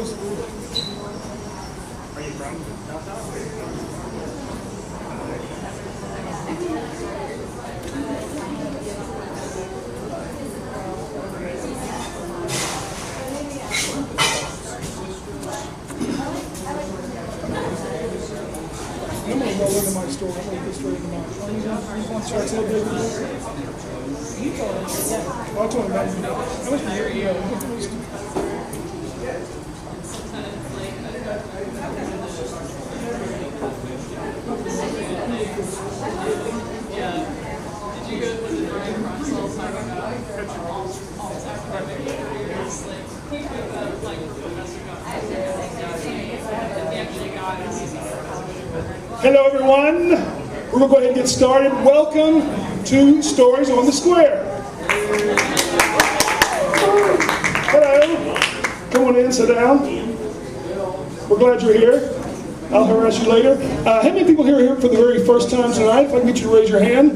I'm going to go into my story. I'm going to get straight into mine. Starts a little bit. I told him that. Did you go through the Bryan process like all Hello everyone, we're going to go ahead and get started. Welcome to Stories on the Square. Hello, come on in, sit down. We're glad you're here. I'll harass you later. How many people here are here for the very first time tonight? If I can get you to raise your hand.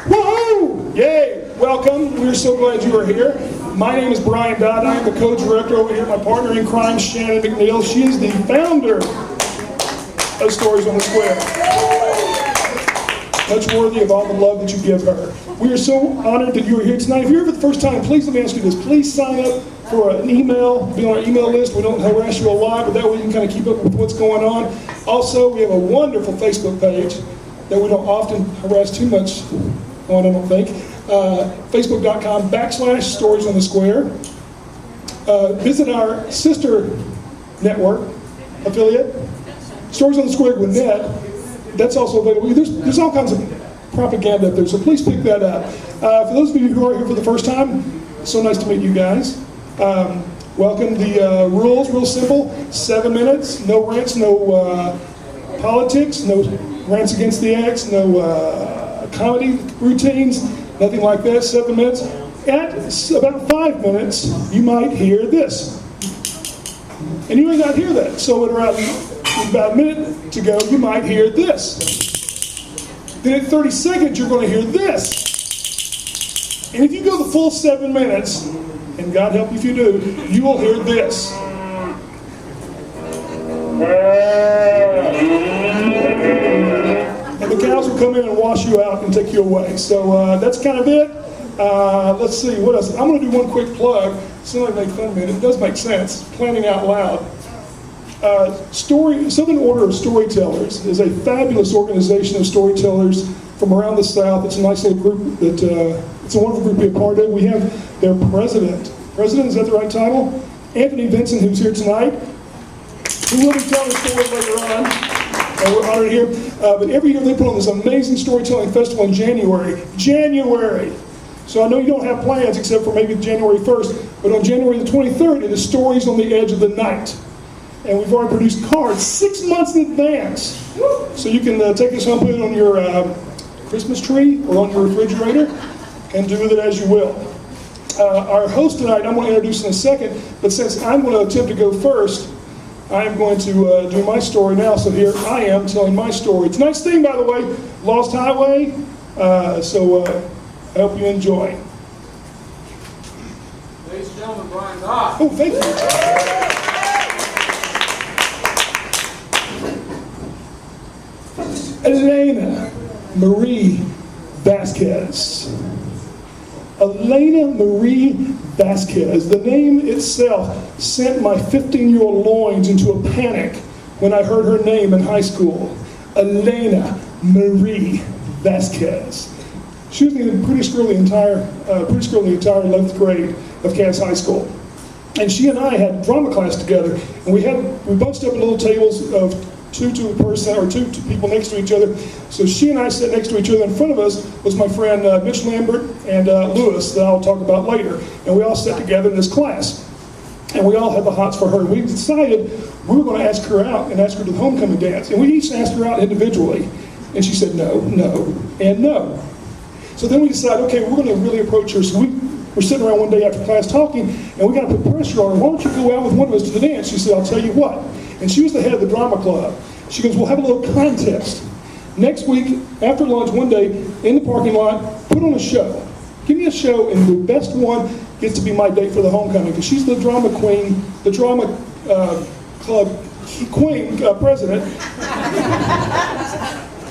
Woohoo! Yay! Welcome. We're so glad you are here. My name is Bryan Dodd. I am the co-director over here. My partner in crime, Shannon McNeil. She is the founder of Stories on the Square. Much worthy of all the love that you give her. We are so honored that you are here tonight. If you're here for the first time, please let me ask you this. Please sign up for an email, be on our email list. We don't harass you a lot, but that way you can kind of keep up with what's going on. Also, we have a wonderful Facebook page that we don't often harass too much on, I don't think. Facebook.com/Stories on the Square. Visit our sister network affiliate, Stories on the Square Gwinnett. That's also available. There's all kinds of propaganda up there, so please pick that up. For those of you who are here for the first time, it's so nice to meet you guys. Welcome. The rules, real simple. 7 minutes, no rants, no politics, no rants against the ex, no comedy routines, nothing like that. 7 minutes. At about 5 minutes, you might hear this. And you may not hear that. So at around about a minute to go, you might hear this. Then at 30 seconds, you're going to hear this. And if you go the full 7 minutes, and God help you if you do, you will hear this. And the cows will come in and wash you out and take you away. So that's kind of it. Let's see, what else? I'm going to do one quick plug. Somebody make fun of me, and it does make sense. Planning out loud. Southern Order of Storytellers is a fabulous organization of storytellers from around the South. It's a nice little group that, it's a wonderful group to be a part of. We have their president, is that the right title? Anthony Vincent, who's here tonight, who will be telling a story later on. We're honored here. But every year they put on this amazing storytelling festival in January. So I know you don't have plans except for maybe January 1st, but on January the 23rd, it is Stories on the Edge of the Night. And we've already produced cards 6 months in advance. So you can take this home, put it on your Christmas tree or on your refrigerator, and do with it as you will. Our host tonight, I'm going to introduce in a second, but since I'm going to attempt to go first, I am going to do my story now. So here I am telling my story. Tonight's theme, by the way, Lost Highway. So I hope you enjoy. Ladies and gentlemen, Bryan Dodd. Oh, thank you. Elena Marie Vasquez. Elena Marie Vasquez. The name itself sent my 15-year-old loins into a panic when I heard her name in high school. Elena Marie Vasquez. She was the prettiest girl in the entire 11th grade of Cass High School. And she and I had drama class together, and we bunched up at little tables of two to a person, or two people next to each other. So she and I sat next to each other. In front of us was my friend Mitch Lambert and Lewis, that I'll talk about later. And we all sat together in this class. And we all had the hots for her. We decided we were going to ask her out and ask her to the homecoming dance. And we each asked her out individually. And she said no, no, and no. So then we decided, okay, we're going to really approach her. So we're sitting around one day after class talking, and we got to put pressure on her. Why don't you go out with one of us to the dance? She said, I'll tell you what. And she was the head of the drama club. She goes, we'll have a little contest. Next week, after lunch, one day, in the parking lot, put on a show. Give me a show, and the best one gets to be my date for the homecoming, because she's the drama queen, the drama Club Queen president.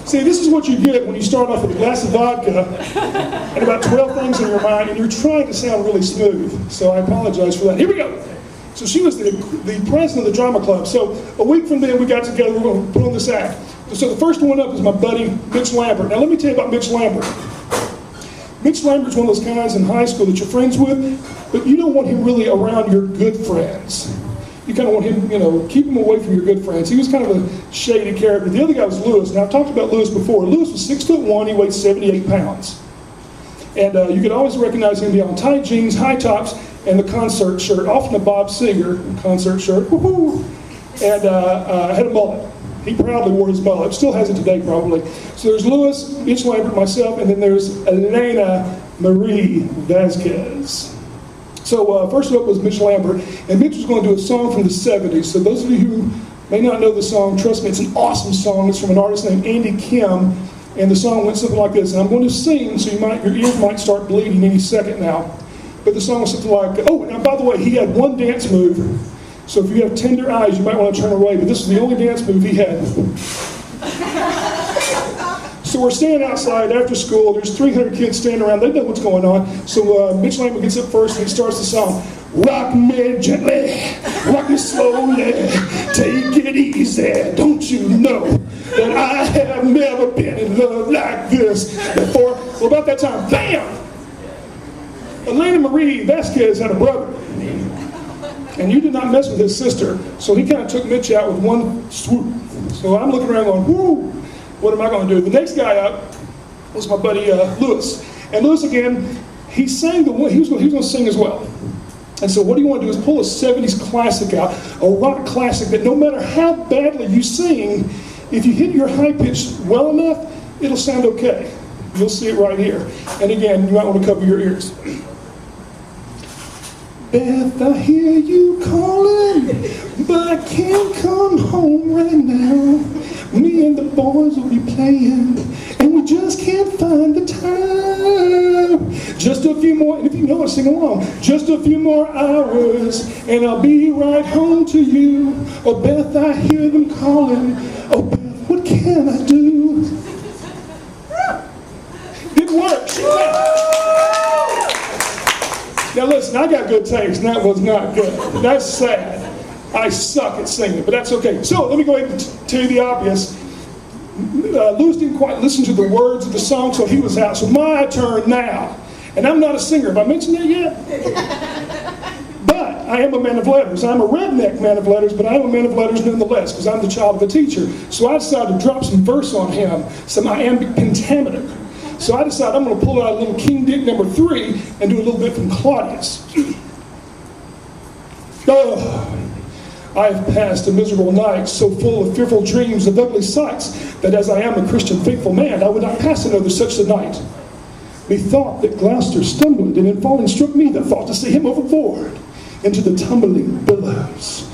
See, this is what you get when you start off with a glass of vodka and about 12 things in your mind, and you're trying to sound really smooth. So I apologize for that. Here we go. So she was the president of the drama club. So a week from then, we got together. We're going to put on this act. So the first one up is my buddy, Mitch Lambert. Now let me tell you about Mitch Lambert. Mitch Lambert's one of those guys in high school that you're friends with, but you don't want him really around your good friends. You kind of want him, keep him away from your good friends. He was kind of a shady character. The other guy was Lewis. Now, I've talked about Lewis before. Lewis was 6'1", he weighed 78 pounds. And you could always recognize him on tight jeans, high tops, and the concert shirt, often a Bob Seger concert shirt, woohoo, and had a mullet. He proudly wore his mullet, still has it today probably. So there's Lewis, Mitch Lambert, myself, and then there's Elena Marie Vasquez. So first up was Mitch Lambert, and Mitch was going to do a song from the 70s. So those of you who may not know the song, trust me, it's an awesome song. It's from an artist named Andy Kim, and the song went something like this. And I'm going to sing, so your ears might start bleeding any second now. But the song was something like, oh, and by the way, he had one dance move. So if you have tender eyes, you might want to turn away, but this is the only dance move he had. So we're standing outside after school. There's 300 kids standing around. They know what's going on. So Mitch Lambert gets up first and he starts the song. Rock me gently, rock me slowly, take it easy. Don't you know that I have never been in love like this before? Well, about that time, bam! Elena Marie Vasquez had a brother. And you did not mess with his sister. So he kind of took Mitch out with one swoop. So I'm looking around going, whoo! What am I going to do? The next guy up was my buddy Lewis. And Lewis, again, he sang he was going to sing as well. And so what do you want to do is pull a 70s classic out, a rock classic that no matter how badly you sing, if you hit your high pitch well enough, it'll sound okay. You'll see it right here. And again, you might want to cover your ears. Beth, I hear you calling, but I can't come home right now. Me and the boys will be playing, and we just can't find the time. Just a few more, and if you know it, sing along. Just a few more hours, and I'll be right home to you. Oh, Beth, I hear them calling. Oh, Beth, what can I do? It works. Now listen, I got good taste, and that was not good. That's sad. I suck at singing, but that's okay. So let me go ahead and tell you the obvious. Lewis didn't quite listen to the words of the song, so he was out. So my turn now. And I'm not a singer. Have I mentioned that yet? But I am a man of letters. I'm a redneck man of letters, but I am a man of letters nonetheless, because I'm the child of a teacher. So I decided to drop some verse on him, some iambic pentameter. So I decided I'm going to pull out a little King Dick number 3 and do a little bit from Claudius. Oh, I have passed a miserable night, so full of fearful dreams of ugly sights, that as I am a Christian faithful man, I would not pass another such a night. Methought that Gloucester stumbled, and in falling struck me the thought to see him overboard into the tumbling billows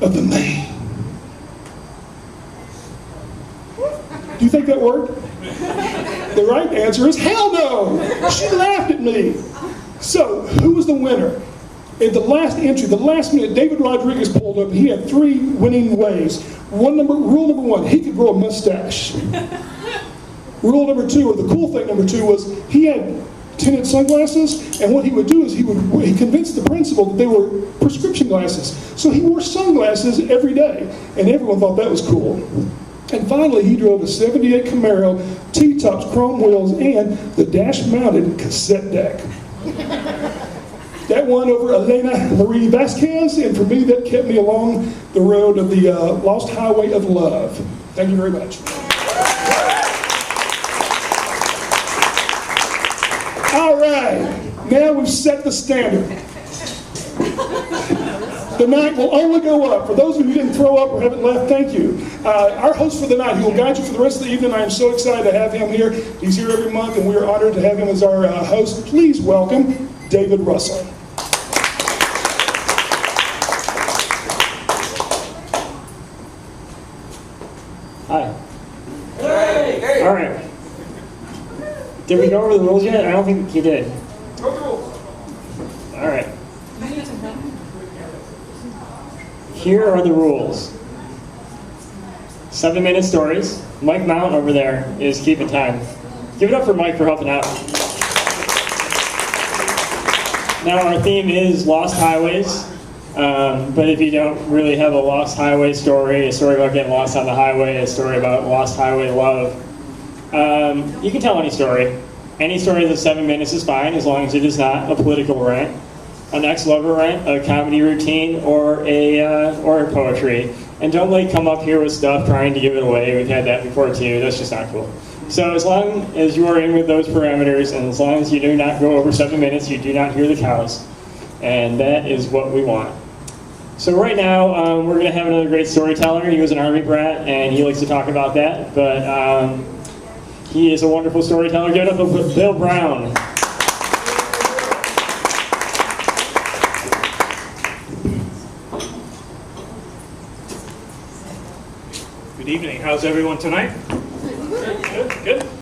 of the main. Do you think that worked? The right answer is hell no! She laughed at me. So, who was the winner? In the last entry, the last minute, David Rodriguez pulled up. He had 3 winning ways. Rule number 1, he could grow a mustache. Rule number 2, or the cool thing number 2, was he had tinted sunglasses, and what he would do is he convinced the principal that they were prescription glasses. So he wore sunglasses every day, and everyone thought that was cool. And finally, he drove a 78 Camaro, T-tops, chrome wheels, and the dash-mounted cassette deck. That won over Elena Marie Vasquez, and for me, that kept me along the road of the lost highway of love. Thank you very much. All right, now we've set the standard. The night will only go up. For those of you who didn't throw up or haven't left, thank you. Our host for the night, who will guide you for the rest of the evening, I am so excited to have him here. He's here every month, and we are honored to have him as our host. Please welcome David Russell. Hi. Hey. All right. Did we go over the rules yet? I don't think you did. All right. Here are the rules. 7-minute stories. Mike Mount over there is keeping time. Give it up for Mike for helping out. Now our theme is Lost Highways, but if you don't really have a Lost Highway story, a story about getting lost on the highway, a story about lost highway love, you can tell any story. Any story that's 7 minutes is fine, as long as it is not a political rant, an ex-lover rant, a comedy routine, or a poetry. And don't come up here with stuff trying to give it away. We've had that before too. That's just not cool. So as long as you are in with those parameters, and as long as you do not go over 7 minutes, you do not hear the cows. And that is what we want. So right now, we're going to have another great storyteller. He was an Army brat, and he likes to talk about that. But he is a wonderful storyteller. Give it up for Bill Brown. Good evening. How's everyone tonight? Good. Good.